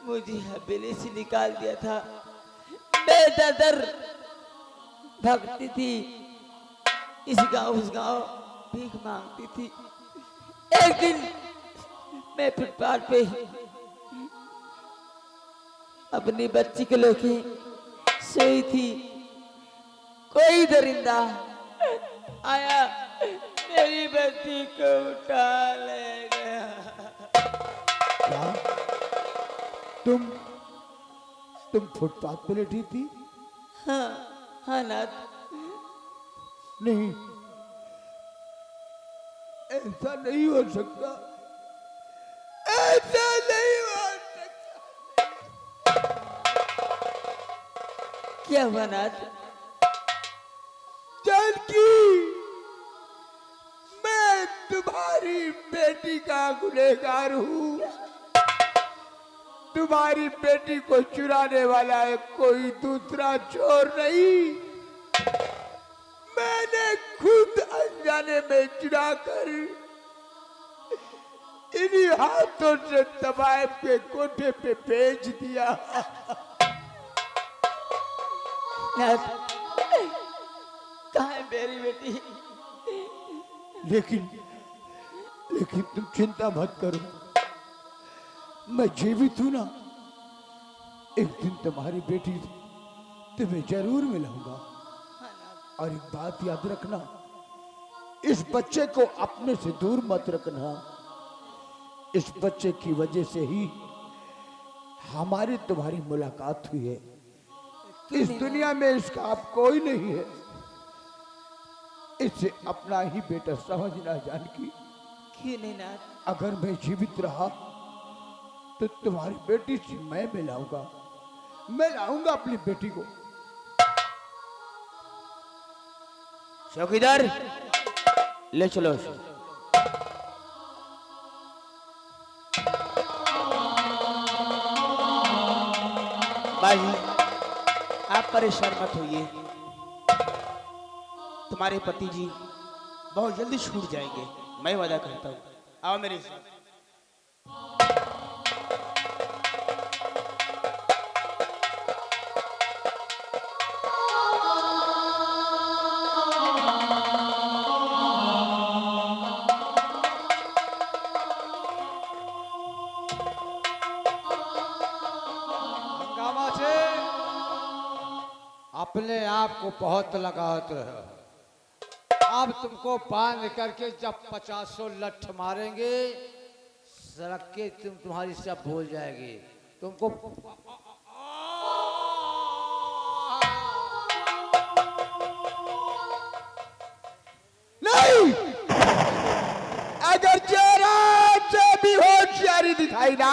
मुझे हवेली से निकाल दिया था। मैं दर भगती थी, इस गांव उस गांव भीख मांगती थी। एक दिन मैं फुटपाथ पे अपनी बच्ची को लेके सोई थी। कोई दरिंदा आया, मेरी बच्ची को उठा ले गया। क्या तुम फुटपाथ पे लेटी थी? हाँ हाँ नाथ। नहीं, ऐसा नहीं हो सकता, ऐसा नहीं हो सकता। क्या हुआ नाथ? जानकी, मैं तुम्हारी बेटी का गुनहगार हूँ। तुम्हारी बेटी को चुराने वाला है कोई दूसरा चोर नहीं। मैंने खुद अनजाने में चुराकर इन्हीं हाथों से तबायब के कोठे पे भेज दिया। नाथ, कहाँ है मेरी बेटी? लेकिन तुम चिंता मत करो, मैं जीवित हूं ना। एक दिन तुम्हारी बेटी तुम्हें जरूर मिलाऊंगा। और एक बात याद रखना, इस बच्चे को अपने से दूर मत रखना। इस बच्चे की वजह से ही हमारी तुम्हारी मुलाकात हुई है। इस दुनिया में इसका अब कोई नहीं है। इसे अपना ही बेटा समझना जानकी। क्यों नहीं नाथ? अगर मैं जीवित रहा तो तुम्हारी बेटी से मैं लाऊंगा अपनी बेटी को। चौकीदार, ले चलो। बाजी, आप परेशान मत होइए। तुम्हारे पति जी बहुत जल्दी छूट जाएंगे, मैं वादा करता हूँ। आओ मेरे साथ। हंगामा से अपने आप को बहुत लगाते हो। अब तुमको बांध करके जब 50 लठ मारेंगे, सड़क के तुम्हारी सब भूल जाएगी। तुमको नहीं, अगर जरा से भी होशियारी दिखाई ना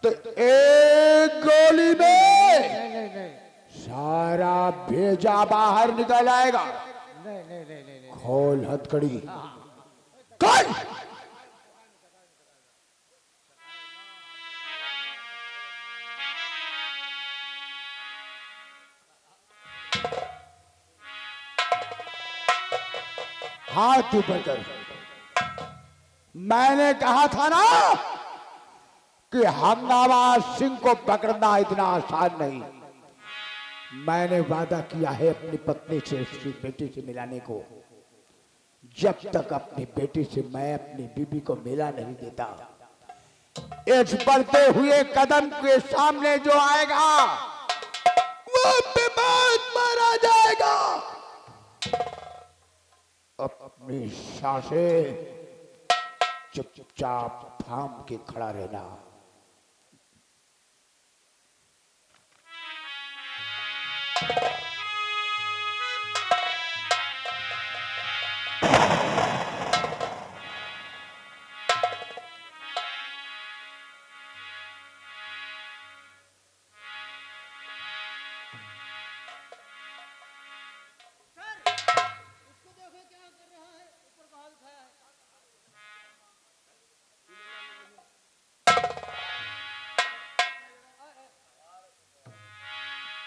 तो एक गोली में नहीं सारा भेजा बाहर निकल आएगा। नहीं। खोल हथकड़ी, खोल। हाथ ऊपर कर। मैंने कहा था ना कि हंगामा सिंह को पकड़ना इतना आसान नहीं। मैंने वादा किया है अपनी पत्नी से उसकी बेटी से मिलाने को। जब तक अपनी बेटी से मैं अपनी बीबी को मिला नहीं देता, इस बढ़ते हुए कदम के सामने जो आएगा वो बेबाद मारा जाएगा। अपनी सांसें चुपचाप थाम के खड़ा रहना।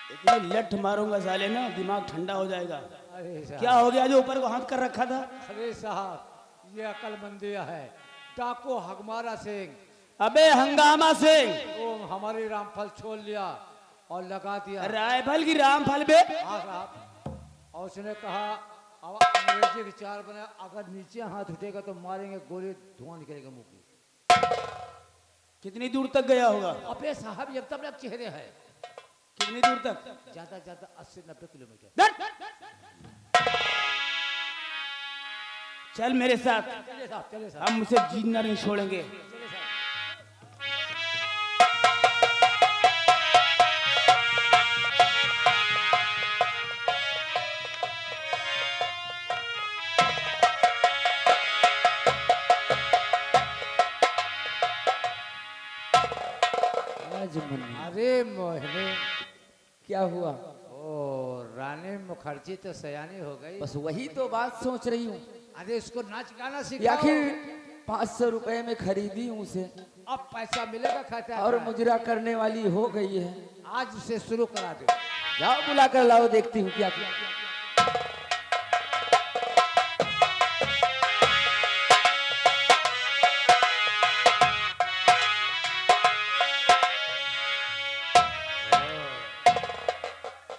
इतनी लठ मारूंगा साले ना, दिमाग ठंडा हो जाएगा। अरे साहब, क्या हो गया जो ऊपर को हाथ कर रखा था? अरे साहब, ये अकलमंदिया है। डाको हगमारा सिंह अबे हंगामा सिंह, वो हमारी रामफल छोड़ लिया और लगा दिया। रायफल की रामफल बे। हाँ साहब। और उसने कहा अब अंग्रेजी विचार बने, अगर नीचे हाथ उठेगा तो मारेंगे गोली, धुआं निकलेगा मुंह की। कितनी दूर तक गया होगा? अबे साहब ये तब तक चेहरे है, कितनी दूर तक? ज्यादा ज्यादा 80-90 किलोमीटर। चल मेरे साथ, चलिए साहब, चलिए साहब, हम उसे जीना नहीं छोड़ेंगे। चलिए साहब। अरे मोहने, क्या हुआ? ओ रानी मुखर्जी तो सयानी हो गई। बस वही तो बात सोच रही हूँ। अरे इसको नाच गाना सिखाओ। आखिर 500 रुपए में खरीदी हूँ उसे, अब पैसा मिलेगा खाता और मुजरा करने वाली हो गई है। आज से शुरू करा दो। जाओ बुला कर लाओ, देखती हूँ क्या क्या।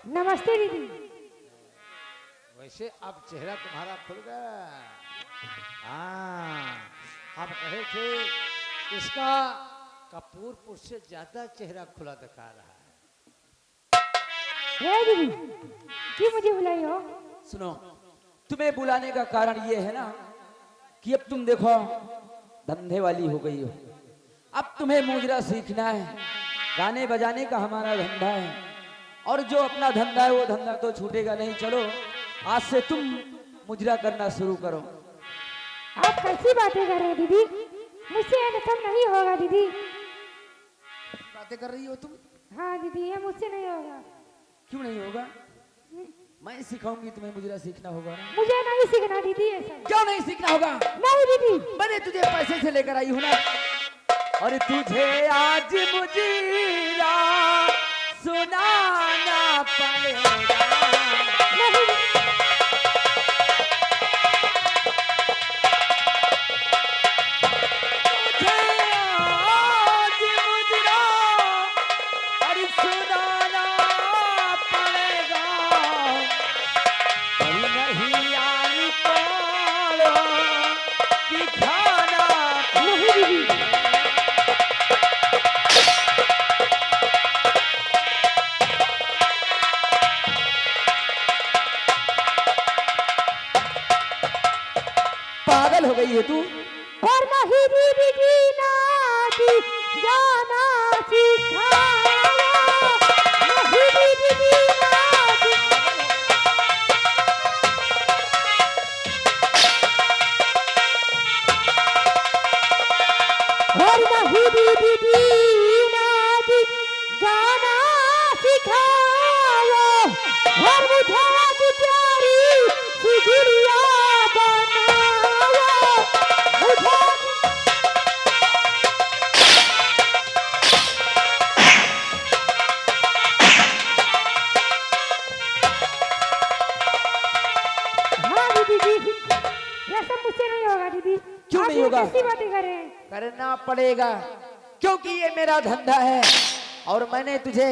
नमस्ते दीदी। वैसे अब चेहरा तुम्हारा खुल गया। हाँ, आप कहे थे इसका कपूरपुर से ज्यादा चेहरा खुला दिखा रहा है। हे दीदी, क्यों मुझे बुलाई हो? सुनो, तुम्हें बुलाने का कारण ये है ना कि अब तुम देखो धंधे वाली हो गई हो। अब तुम्हें मुजरा सीखना है। गाने बजाने का हमारा धंधा है, और जो अपना धंधा है वो धंधा तो छूटेगा नहीं। चलो आज से तुम मुजरा करना शुरू करो। आप कैसी बातें कर रहे हैं दीदी? मुझसे ये सब नहीं होगा दीदी। बातें कर रही हो तुम? हाँ दीदी, ये मुझसे नहीं होगा। क्यों नहीं होगा? मैं सिखाऊंगी तुम्हें, मुजरा सीखना होगा ना। मुझे नहीं सीखना दीदी ये सब। क्यों नहीं सीखना होगा? नहीं दीदी। मैंने तुझे पैसे से लेकर आई हूँ ना, और तुझे आज मुजरा सुनाना पड़ेगा। नहीं। तुझे आज मुजरा अरे सुनाना पड़ेगा, कहीं नहीं आई पारो दिखाना। नहीं दीदी। पागल हो गई है तू? और नहीं दीदी जीना जी जाना सिखाओ। नहीं दीदी जीना जी। और नहीं दीदी जीना जी जाना सिखाओ। और मुझे की प्यारी सी गुड़िया बनाओ। मुझे हाँ दीदी जी, ये सब मुझसे नहीं होगा दीदी। क्यों आप नहीं ये होगा? कैसी बातें कर रहे हैं? करना पड़ेगा, क्योंकि ये मेरा धंधा है और मैंने तुझे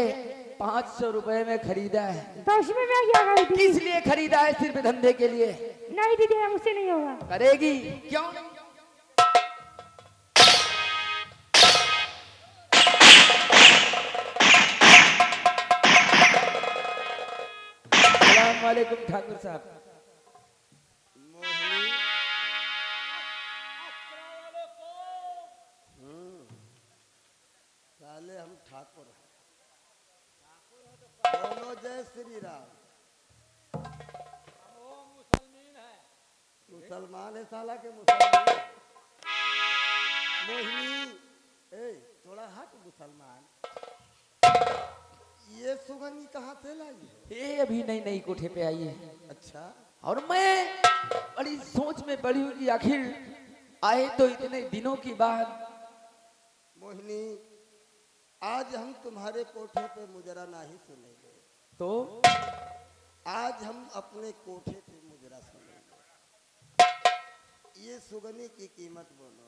500 रुपए में खरीदा है। तो उसमें मैं क्या करूँ दीदी? किस लिए खरीदा है? सिर्फ धंधे के लिए। नहीं दीदी, ये मुझसे नहीं होगा। करेगी? क्यों नहीं? अस्सलाम वालेकुम ठाकुर साहब। साले हम ठाकुर हैं। बोलो जय श्री राम। मुसलमान है साला के मुसलमान है। मोहिनी, ए थोड़ा हट मुसलमान। ये सुगंधी कहाँ से लाई है? ये अभी नई नई कोठे पे आई है, अच्छा, और मैं बड़ी सोच में पड़ी हूँ कि आखिर आए तो इतने दिनों की बाद। मोहिनी, आज हम तुम्हारे कोठे पे मुजरा नहीं सुनेंगे। तो आज हम अपने कोठे पे मुजरा सुनेंगे। ये सुगनी की कीमत बोलो।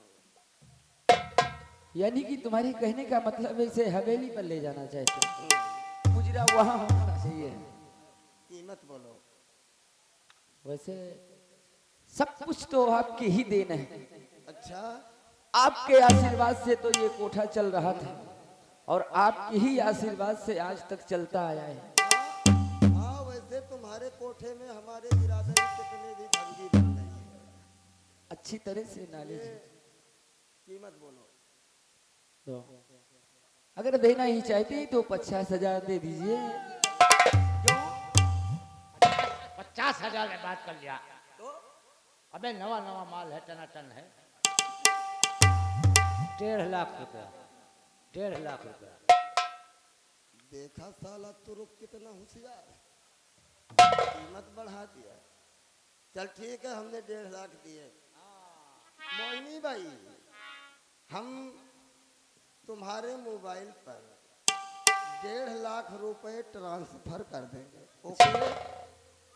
यानी कि तुम्हारे कहने का मतलब है इसे हवेली पर ले जाना चाहते हो। मुजरा वहां होना चाहिए। कीमत बोलो। वैसे सब कुछ तो आपके ही देन है। अच्छा, आपके आशीर्वाद से तो ये कोठा चल रहा था और आपके ही आशीर्वाद से आज तक चलता आया है। हाँ वैसे तुम्हारे कोठे में हमारे बिरादरी कितने भी भंगी बन गई है। अच्छी तरह से नॉलेज है। कीमत बोलो। तो अगर देना ही चाहते हैं तो 50,000 दे दीजिए। 50,000 में बात कर लिया। अबे नवा नवा माल है, टनाटन है। 1.5 लाख रुपया, 1.5 लाख रुपया। देखा साला तुरुक कितना होशियार है, कीमत बढ़ा दिया। चल ठीक है, हमने 1.5 लाख दिए। मोहिनी भाई, हम तुम्हारे मोबाइल पर 1.5 लाख रुपए ट्रांसफर कर देंगे, ओके?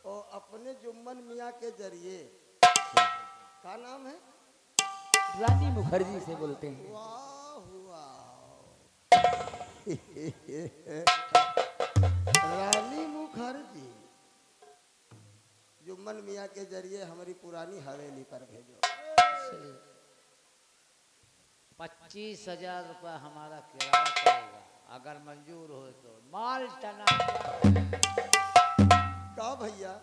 और अपने जुम्मन मियाँ के जरिए, क्या नाम है? रानी मुखर्जी से बोलते हैं। वाह वाह रानी मुखर्जी, जुम्मन मियाँ के जरिए हमारी पुरानी हवेली पर भेजो। 25,000 रुपया हमारा किराया पड़ेगा, अगर मंजूर हो तो। माल टना का भैया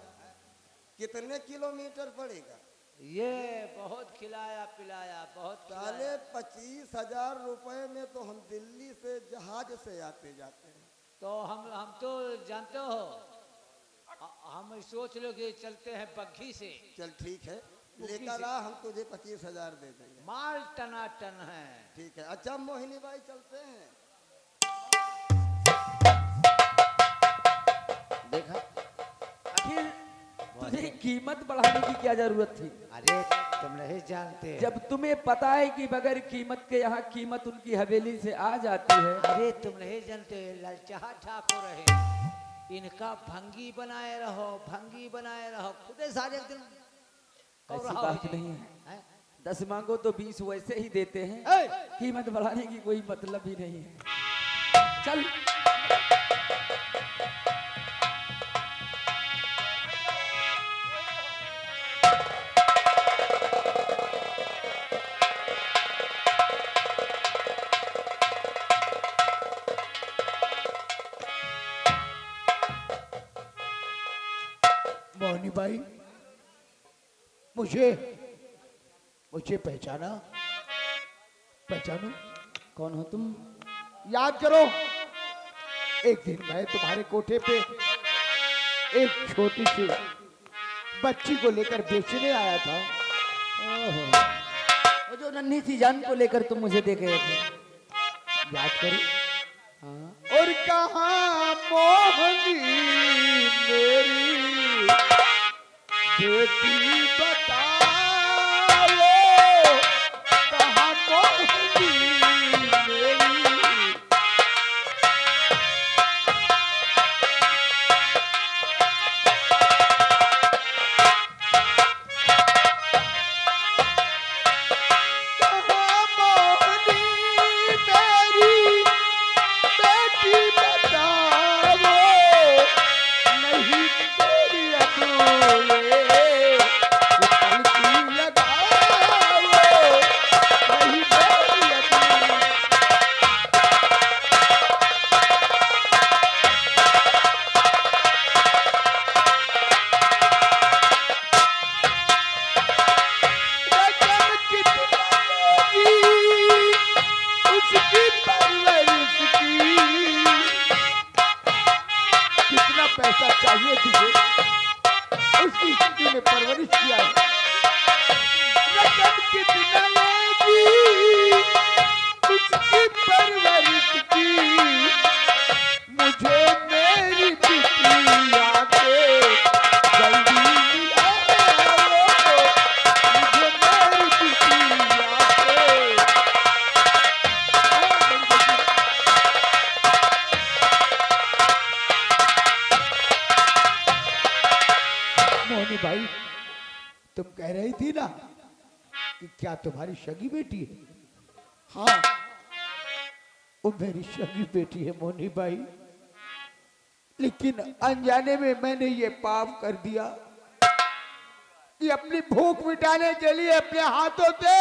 कितने किलोमीटर पड़ेगा? ये बहुत खिलाया पिलाया, बहुत साले 25,000 रुपए में तो हम दिल्ली से जहाज से आते जाते हैं। तो हम तो जानते हो, हम सोच लो कि चलते हैं बग्घी से। चल ठीक है, लेकर आ, हम तुझे 25,000 दे देंगे। माल टनाटन है। ठीक है। अच्छा मोहिनी भाई, चलते हैं। देखा, आखिर तुझे कीमत बढ़ाने की क्या जरूरत थी? अरे तुम नहीं जानते। जब तुम्हें पता है कि बगैर कीमत के यहाँ कीमत उनकी हवेली से आ जाती है। अरे तुम नहीं जानते, ललचाहा ठाकुर रहे, इनका भंगी बनाए रहो, भंगी बनाए रहो, खुदे सारे दिन ऐसी बात नहीं है। 10 मांगो तो 20 वैसे ही देते हैं। कीमत बढ़ाने की कोई मतलब ही नहीं है। चल मोहनी भाई, मुझे पहचाना? पहचानो? कौन हो तुम? याद करो, एक दिन मैं तुम्हारे कोठे पे एक छोटी सी बच्ची को लेकर बेचने आया था। ओहो, वो जो नन्ही सी जान को लेकर तुम मुझे दे गए थे, याद करो। हाँ। और कहाँ मोहनी मेरी बेटी बताओ, कहाँ मोहनी मेरी। पैसा चाहिए तुझे, उसकी स्थिति में परवरिश किया है। रकम कितना लेगी उसकी परवरिश की, मुझे मेरी बिटिया के जल्दी मिलाओ, मुझे मेरी बिटिया के। मोहनी भाई, तुम कह रही थी ना कि क्या तुम्हारी सगी बेटी है? हाँ, वो मेरी सगी बेटी है मोनी भाई, लेकिन अनजाने में मैंने ये पाप कर दिया कि अपनी भूख मिटाने के लिए अपने हाथों से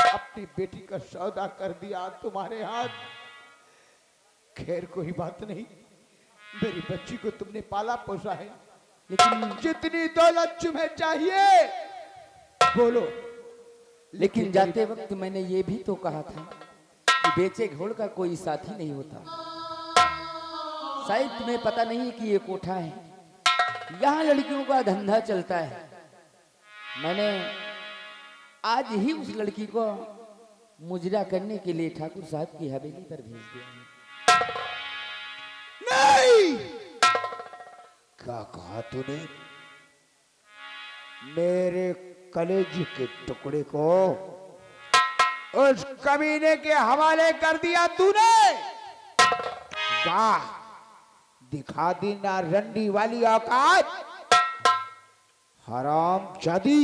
अपनी बेटी का सौदा कर दिया तुम्हारे हाथ। खैर कोई बात नहीं, मेरी बच्ची को तुमने पाला पोसा है, लेकिन जितनी दौलत तुम्हें चाहिए बोलो। लेकिन जाते वक्त मैंने ये भी तो कहा था कि बेचे घोड़ का कोई साथी नहीं होता। शायद तुम्हें पता नहीं है कि ये कोठा है, यहाँ लड़कियों का धंधा चलता है। मैंने आज ही उस लड़की को मुजरा करने के लिए ठाकुर साहब की हवेली पर भेज दिया है। नहीं, क्या कहा तूने? मेरे कलेजी के टुकड़े को उस कमीने के हवाले कर दिया तूने? वाह, दिखा दी ना रंडी वाली औकात। हराम जादी,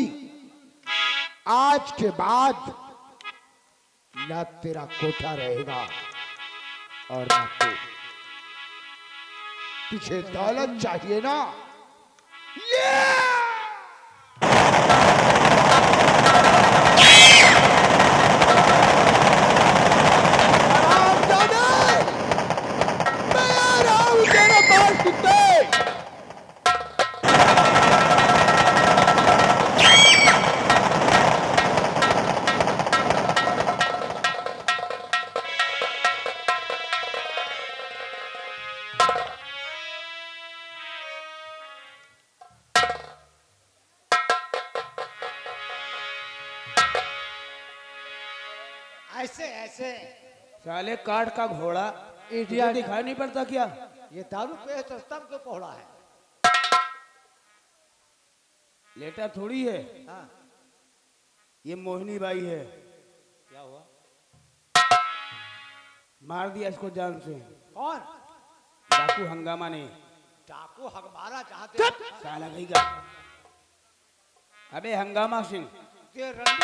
आज के बाद ना तेरा कोठा रहेगा और ना तू। तुझे दौलत चाहिए ना? ये ऐसे ऐसे साले काठ का घोड़ा तुझे दिखाई नहीं पड़ता क्या? ये दारू पे है तो स्तंभ क्यों पौड़ा है? लेटा थोड़ी है, हाँ, ये मोहिनी बाई है। क्या हुआ? मार दिया इसको जान से कौन? डाकू हंगामा ने। डाकू हमारा चाहते साला गई का। अबे हंगामा सिंह, ये रंडी